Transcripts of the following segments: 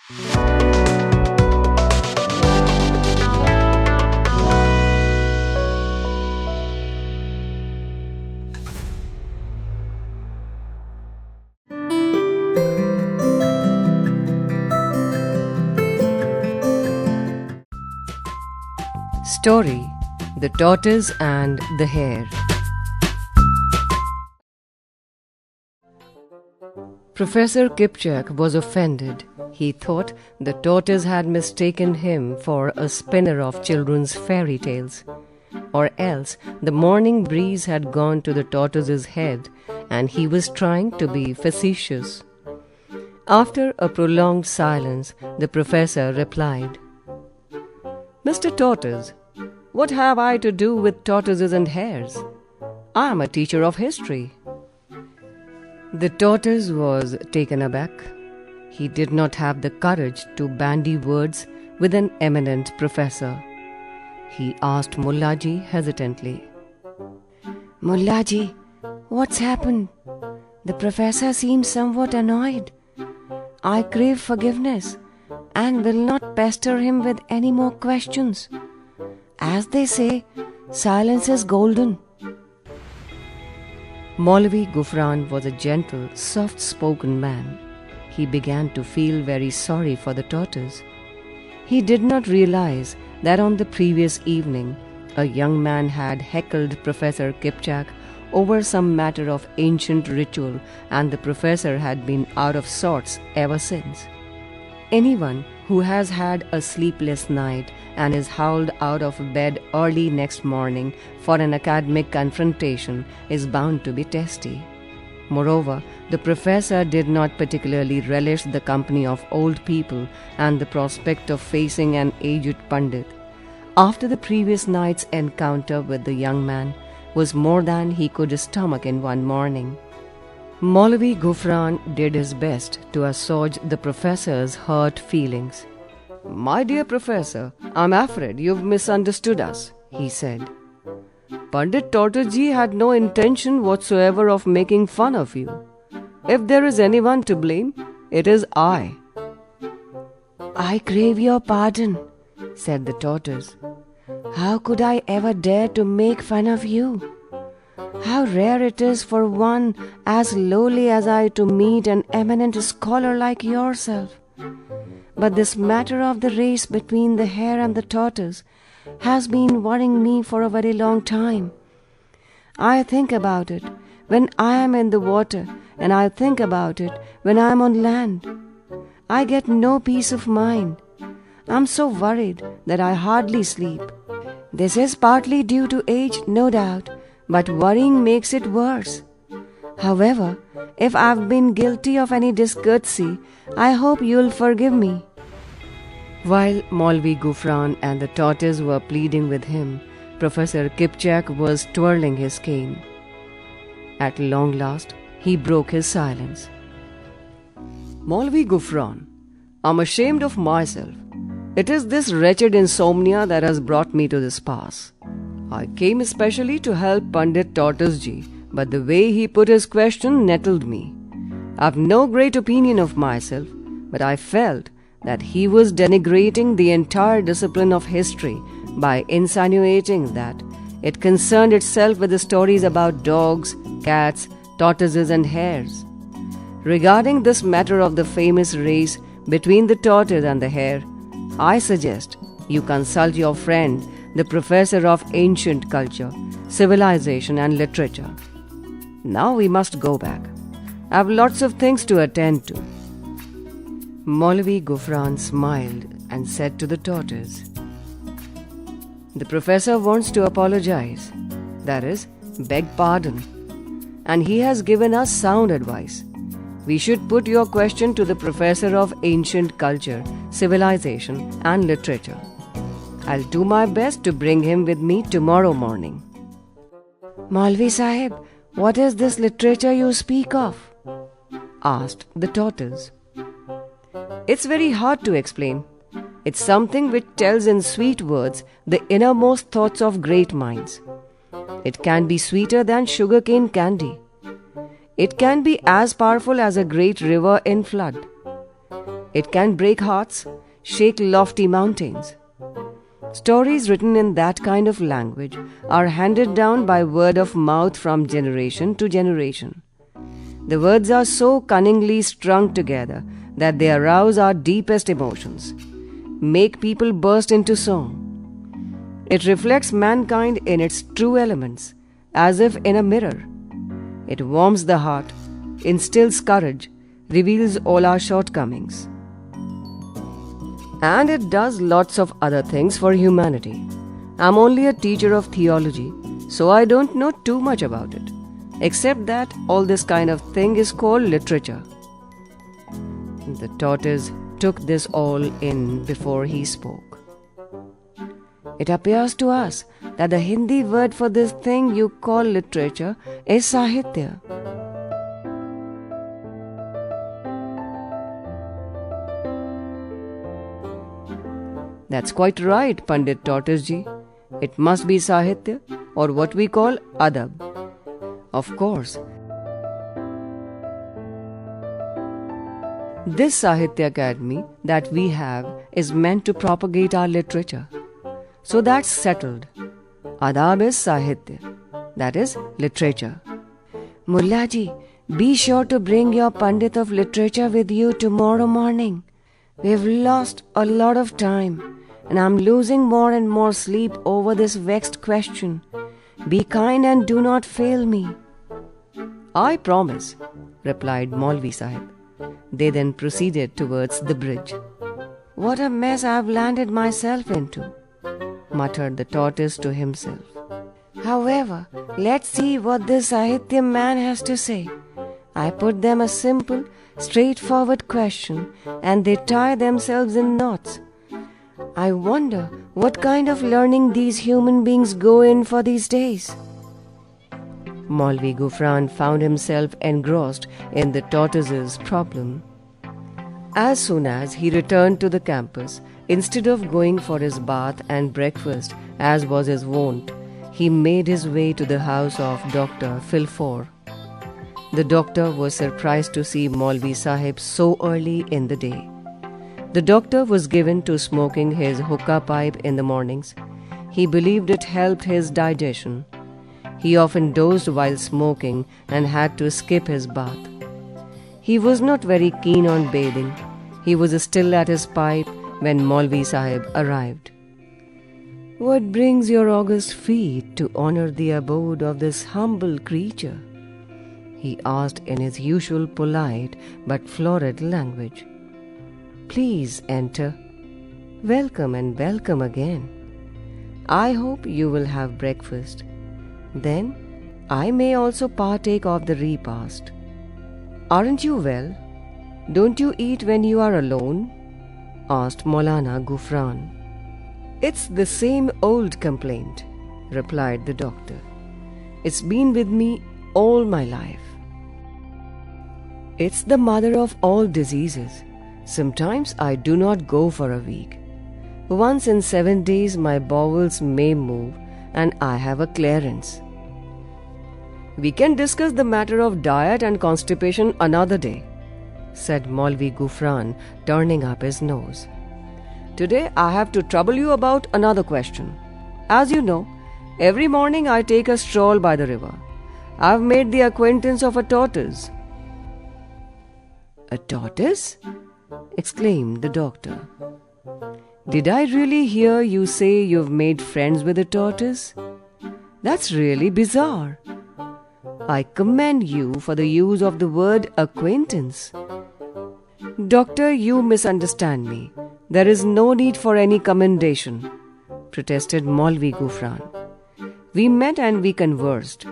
Story: The Tortoise and the Hare. Professor Kipchak was offended. He thought the tortoise had mistaken him for a spinner of children's fairy tales. Or else the morning breeze had gone to the tortoise's head and he was trying to be facetious. After a prolonged silence, the professor replied, "Mr. Tortoise, what have I to do with tortoises and hares? I am a teacher of history." The tortoise was taken aback. He did not have the courage to bandy words with an eminent professor. He asked Mullaji hesitantly, "Mullaji, what's happened? The professor seems somewhat annoyed. I crave forgiveness and will not pester him with any more questions. As they say, silence is golden." Maulvi Gufran was a gentle, soft-spoken man. He began to feel very sorry for the tortoise. He did not realize that on the previous evening, a young man had heckled Professor Kipchak over some matter of ancient ritual, and the professor had been out of sorts ever since. Anyone who has had a sleepless night and is howled out of bed early next morning for an academic confrontation is bound to be testy. Moreover, the professor did not particularly relish the company of old people and the prospect of facing an aged pundit. After the previous night's encounter with the young man was more than he could stomach in one morning. Maulvi Gufran did his best to assuage the professor's hurt feelings. "My dear professor, I'm afraid you've misunderstood us," he said. "Pandit Tortoise ji had no intention whatsoever of making fun of you. If there is anyone to blame, it is I." "I crave your pardon," said the tortoise. "How could I ever dare to make fun of you? How rare it is for one as lowly as I to meet an eminent scholar like yourself. But this matter of the race between the hare and the tortoise has been worrying me for a very long time. I think about it when I am in the water, and I think about it when I am on land. I get no peace of mind. I'm so worried that I hardly sleep. This is partly due to age, no doubt, but worrying makes it worse. However, if I've been guilty of any discourtesy, I hope you'll forgive me." While Maulvi Gufran and the tortoise were pleading with him, Professor Kipchak was twirling his cane. At long last, he broke his silence. "Maulvi Gufran, I'm ashamed of myself. It is this wretched insomnia that has brought me to this pass. I came especially to help Pandit Tortoise ji, but the way he put his question nettled me. I've no great opinion of myself, but I felt that he was denigrating the entire discipline of history by insinuating that it concerned itself with the stories about dogs, cats, tortoises and hares. Regarding this matter of the famous race between the tortoise and the hare, I suggest you consult your friend, the professor of ancient culture, civilization and literature. Now we must go back. I have lots of things to attend to." Maulvi Gufran smiled and said to the tortoise, "The professor wants to apologize, that is, beg pardon, and he has given us sound advice. We should put your question to the professor of ancient culture, civilization and literature. I'll do my best to bring him with me tomorrow morning." "Maulvi Sahib, what is this literature you speak of?" asked the tortoise. "It's very hard to explain. It's something which tells in sweet words the innermost thoughts of great minds. It can be sweeter than sugarcane candy. It can be as powerful as a great river in flood. It can break hearts, shake lofty mountains. Stories written in that kind of language are handed down by word of mouth from generation to generation. The words are so cunningly strung together that they arouse our deepest emotions, make people burst into song. It reflects mankind in its true elements, as if in a mirror. It warms the heart, instills courage, reveals all our shortcomings. And it does lots of other things for humanity. I'm only a teacher of theology, so I don't know too much about it, except that all this kind of thing is called literature. The tortoise took this all in before he spoke. It appears to us that the Hindi word for this thing you call literature is Sahitya. That's quite right, Pandit Tortoise ji. It must be Sahitya, or what we call Adab. Of course. This Sahitya Academy that we have is meant to propagate our literature. So that's settled. Adab is Sahitya, that is literature. Mullaji, be sure to bring your Pandit of literature with you tomorrow morning. We've lost a lot of time, and I'm losing more and more sleep over this vexed question. Be kind and do not fail me. I promise, replied Maulvi Sahib. They then proceeded towards the bridge. What a mess I've landed myself into, muttered the tortoise to himself. However, let's see what this Sahitya man has to say. I put them a simple, straightforward question, and they tie themselves in knots. I wonder what kind of learning these human beings go in for these days. Maulvi Gufran found himself engrossed in the tortoise's problem. As soon as he returned to the campus, instead of going for his bath and breakfast as was his wont, he made his way to the house of Dr. Filfor. The doctor was surprised to see Maulvi Sahib so early in the day. The doctor was given to smoking his hookah pipe in the mornings. He believed it helped his digestion. He often dozed while smoking and had to skip his bath. He was not very keen on bathing. He was still at his pipe when Maulvi Sahib arrived. "What brings your august feet to honor the abode of this humble creature?" he asked in his usual polite but florid language. "Please enter. Welcome and welcome again. I hope you will have breakfast. Then I may also partake of the repast. Aren't you well? Don't you eat when you are alone?" asked Maulana Gufran. "It's the same old complaint," replied the doctor. "It's been with me all my life. It's the mother of all diseases. Sometimes I do not go for a week. Once in 7 days my bowels may move and I have a clearance." "We can discuss the matter of diet and constipation another day," said Maulvi Gufran, turning up his nose. "Today I have to trouble you about another question. As you know, every morning I take a stroll by the river. I've made the acquaintance of a tortoise." "A tortoise?" exclaimed the doctor. "Did I really hear you say you've made friends with a tortoise? That's really bizarre. I commend you for the use of the word acquaintance." "Doctor, you misunderstand me. There is no need for any commendation," protested Maulvi Gufran. "We met and we conversed.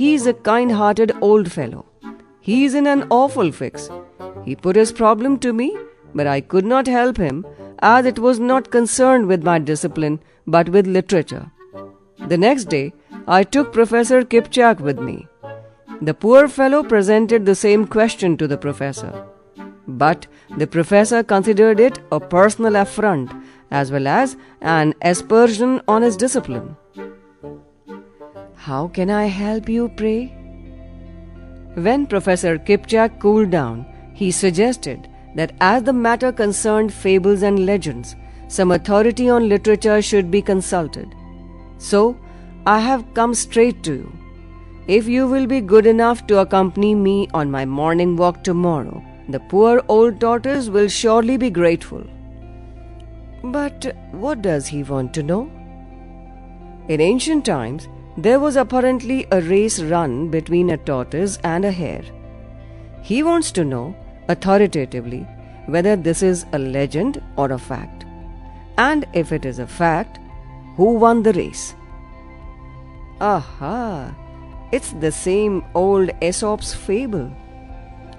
He is a kind-hearted old fellow. He is in an awful fix. He put his problem to me, but I could not help him, as it was not concerned with my discipline but with literature. The next day, I took Professor Kipchak with me. The poor fellow presented the same question to the professor, but the professor considered it a personal affront as well as an aspersion on his discipline." "How can I help you, pray?" When Professor Kipchak cooled down, he suggested that as the matter concerned fables and legends, some authority on literature should be consulted. So, I have come straight to you. If you will be good enough to accompany me on my morning walk tomorrow, the poor old tortoise will surely be grateful." "But what does he want to know?" In ancient times, there was apparently a race run between a tortoise and a hare. He wants to know, authoritatively, whether this is a legend or a fact. And if it is a fact, who won the race? Aha! It's the same old Aesop's fable.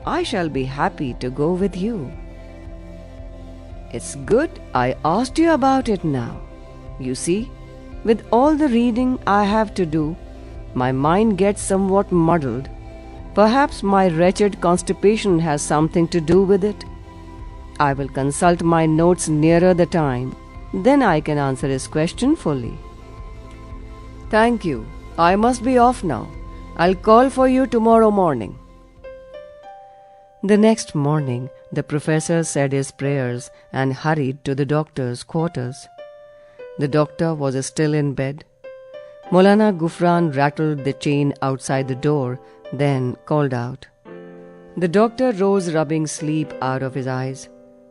I shall be happy to go with you. It's good I asked you about it now. You see, with all the reading I have to do, my mind gets somewhat muddled. Perhaps my wretched constipation has something to do with it. I will consult my notes nearer the time. Then I can answer his question fully. Thank you. I must be off now. I'll call for you tomorrow morning. The next morning, the professor said his prayers and hurried to the doctor's quarters. The doctor was still in bed. Maulana Gufran rattled the chain outside the door, then called out. The doctor rose, rubbing sleep out of his eyes.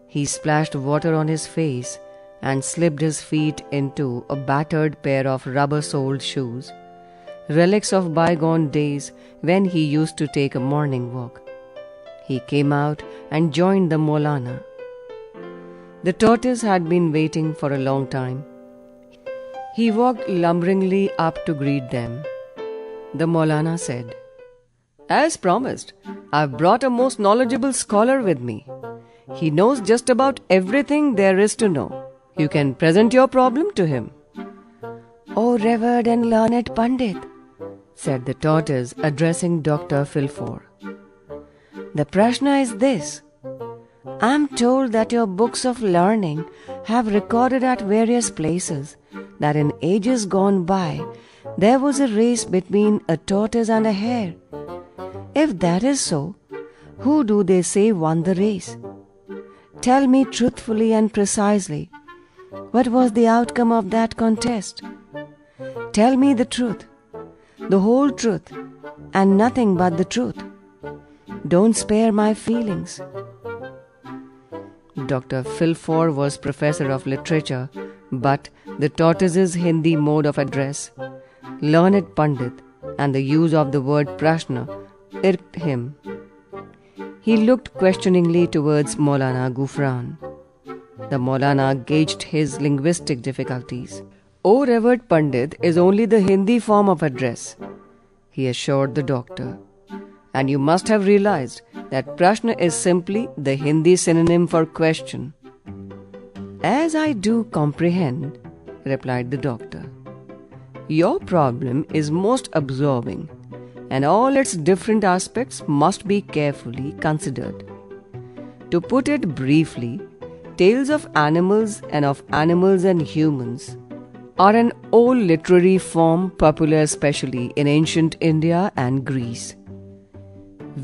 He splashed water on his face and slipped his feet into a battered pair of rubber-soled shoes, relics of bygone days when he used to take a morning walk. He came out and joined the Maulana. The tortoise had been waiting for a long time. He walked lumberingly up to greet them. The Maulana said, "As promised, I've brought a most knowledgeable scholar with me. He knows just about everything there is to know. You can present your problem to him." "O revered and learned Pandit," said the tortoise, addressing Dr. Filfor. "The prashna is this. I am told that your books of learning have recorded at various places that in ages gone by there was a race between a tortoise and a hare. If that is so, who do they say won the race? Tell me truthfully and precisely, what was the outcome of that contest? Tell me the truth, the whole truth, and nothing but the truth. Don't spare my feelings." Dr. Filfor was professor of literature, but the tortoise's Hindi mode of address, learned Pandit, and the use of the word prashna irked him. He looked questioningly towards Maulana Gufran. The Maulana gauged his linguistic difficulties. "O revered Pandit is only the Hindi form of address," he assured the doctor. "And you must have realized that prashna is simply the Hindi synonym for question." "As I do comprehend," replied the doctor, "your problem is most absorbing, and all its different aspects must be carefully considered. To put it briefly, tales of animals and humans are an old literary form popular especially in ancient India and Greece.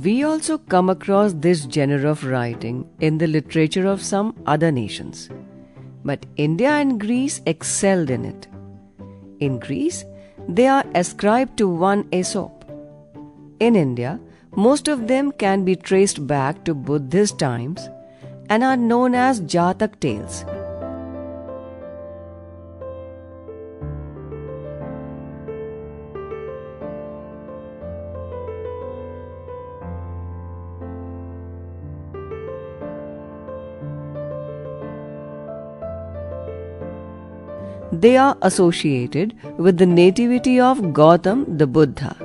We also come across this genre of writing in the literature of some other nations, but India and Greece excelled in it. In Greece, they are ascribed to one Aesop. In India, most of them can be traced back to Buddhist times and are known as Jatak tales. They are associated with the nativity of Gautam the Buddha.